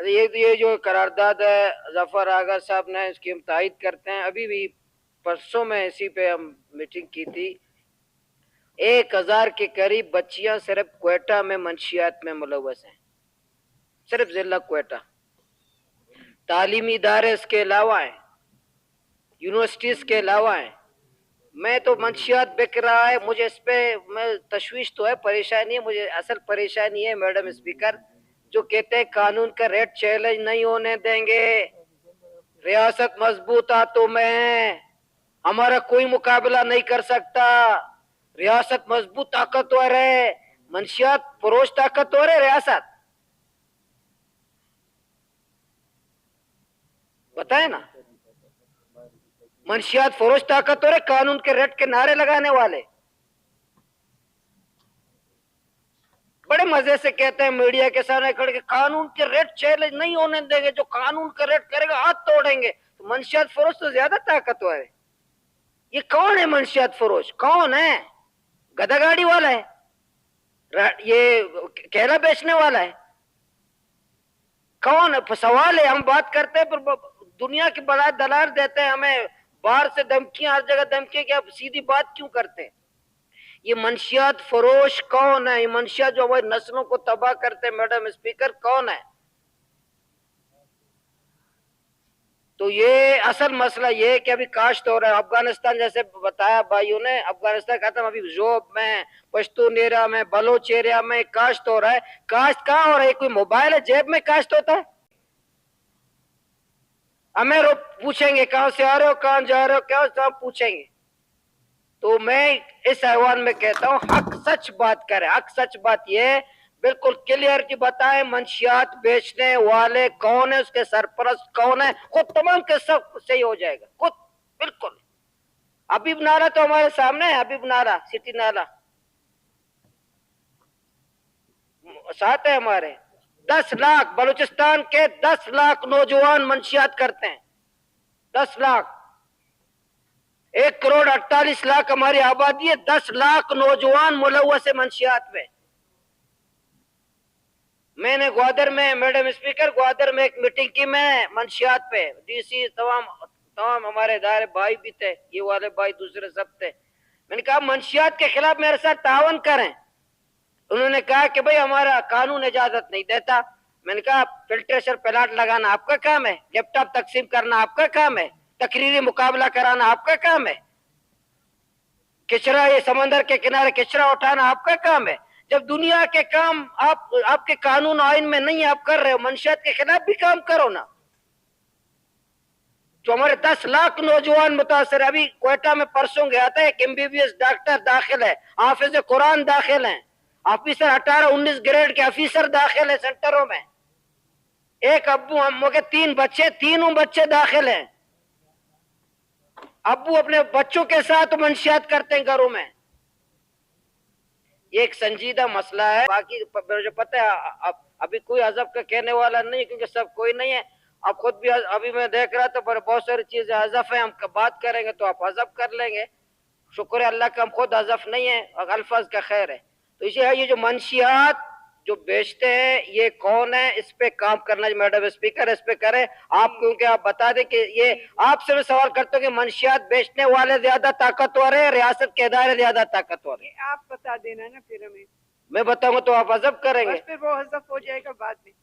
یہ جو قرارداد ہے ظفر آغا صاحب نے اس کی ہم تائید کرتے ہیں. ابھی بھی پرسوں میں اسی پہ ہم میٹنگ کی تھی. 1000 کے قریب بچیاں صرف کوئٹہ میں منشیات میں ملوث ہیں، صرف ضلع کوئٹہ. تعلیمی ادارے اس کے علاوہ ہیں، یونیورسٹیز کے علاوہ ہیں. میں تو منشیات بک رہا ہے، مجھے اس پہ میں تشویش تو ہے، پریشانی ہے. مجھے اصل پریشانی ہے میڈم اسپیکر جو کہتے ہیں قانون کا ریٹ چیلنج نہیں ہونے دیں گے، ریاست مضبوط ہاتھوں میں ہے، ہمارا کوئی مقابلہ نہیں کر سکتا، ریاست مضبوط طاقتور ہے. منشیات فروش طاقتور ہے ریاست، بتائیں نا. منشیات فروش طاقتور ہے، قانون کے ریٹ کے نعرے لگانے والے. بڑے مزے سے کہتے ہیں میڈیا کے سامنے کھڑے کہ قانون کے ریٹ چیلنج نہیں ہونے دیں گے، جو قانون کا ریٹ کرے گا ہاتھ توڑیں گے. تو منشیات فروش تو زیادہ طاقتور ہے. یہ کون ہے منشیات فروش؟ کون ہے؟ گدھا گاڑی والا ہے؟ یہ کیلا بیچنے والا ہے؟ کون ہے؟ سوال ہے. ہم بات کرتے ہیں پر دنیا کے بڑا دلال دیتے ہیں ہمیں، باہر سے دھمکیاں، ہر جگہ دھمکیاں، کہ آپ سیدھی بات کیوں کرتے ہیں؟ یہ منشیات فروش کون ہے؟ یہ منشیات جو ہماری نسلوں کو تباہ کرتے ہیں میڈم اسپیکر، کون ہے؟ تو یہ اصل مسئلہ یہ ہے کہ ابھی کاشت ہو رہا ہے. افغانستان جیسے بتایا بھائیوں نے، افغانستان ختم، ابھی زوب میں، پشتون ایریا میں، بلوچ ایریا میں کاشت ہو رہا ہے. کاشت کہاں ہو رہا ہے؟ کوئی موبائل ہے جیب میں کاشت ہوتا ہے؟ ہمیں پوچھیں گے کہاں سے آ رہے ہو، کہاں جا رہے ہو، کیا سب پوچھیں گے. تو میں اس ایوان میں کہتا ہوں حق سچ بات کرے. حق سچ بات یہ بالکل کلیئرٹی بتائیں، منشیات بیچنے والے کون ہیں، اس کے سرپرست کون ہیں، خود تمام کے سب صحیح ہو جائے گا خود بالکل. حبیب نالہ تو ہمارے سامنے ہے، حبیب نالہ سٹی نالہ ساتھ ہے ہمارے. 10 لاکھ بلوچستان کے 10 لاکھ نوجوان منشیات کرتے ہیں. 10 لاکھ، 1,48,00,000 ہماری آبادی ہے، 10 لاکھ نوجوان ملوث منشیات میں. میں نے گوادر میں میڈم اسپیکر گوادر میں ایک میٹنگ کی، میں منشیات پہ ڈی سی تمام ہمارے ادارے بھائی بھی تھے، یہ والے بھائی دوسرے سب تھے. میں نے کہا منشیات کے خلاف میرے ساتھ تعاون کریں. انہوں نے کہا کہ بھئی ہمارا قانون اجازت نہیں دیتا. میں نے کہا فلٹریشن پلانٹ لگانا آپ کا کام ہے، لیپ ٹاپ تقسیم کرنا آپ کا کام ہے، تقریری مقابلہ کرانا آپ کا کام ہے، کچرا یہ سمندر کے کنارے کچرا اٹھانا آپ کا کام ہے. جب دنیا کے کام آپ کے قانون آئین میں نہیں آپ کر رہے ہو، منشیات کے خلاف بھی کام کرو نا. جو ہمارے 10 لاکھ نوجوان متاثر، ابھی کوئٹہ میں پرسوں گیا تھا، ایک MBBS ڈاکٹر داخل ہے، حافظ قرآن داخل ہیں، آفیسر 18-19 گریڈ کے آفیسر داخل ہیں سینٹروں میں. ایک ابو ہم کے 3 بچے، تینوں بچے داخل ہیں. ابو اپنے بچوں کے ساتھ منشیات کرتے ہیں گھروں میں. یہ ایک سنجیدہ مسئلہ ہے. باقی مجھے پتہ ہے ابھی کوئی حذف کا کہنے والا نہیں، کیونکہ سب کوئی نہیں ہے. آپ خود بھی ابھی میں دیکھ رہا تھا پر بہت ساری چیزیں حذف ہیں، ہم بات کریں گے تو آپ حذف کر لیں گے. شکر ہے اللہ کا ہم خود حذف نہیں ہیں، الفاظ کا خیر ہے. تو اسی ہے یہ جو منشیات جو بیچتے ہیں یہ کون ہے، اس پہ کام کرنا ہے میڈم اسپیکر، اس پہ کریں آپ. کیونکہ آپ بتا دیں کہ یہ آپ سے میں سوال کرتا ہوں کہ منشیات بیچنے والے زیادہ طاقتور ہیں، ریاست کے ادارے زیادہ طاقتور ہیں؟ آپ بتا دینا نا پھر ہمیں. میں بتاؤں گا تو آپ حذف کریں گے. بس پھر وہ حذف ہو جائے گا بعد میں.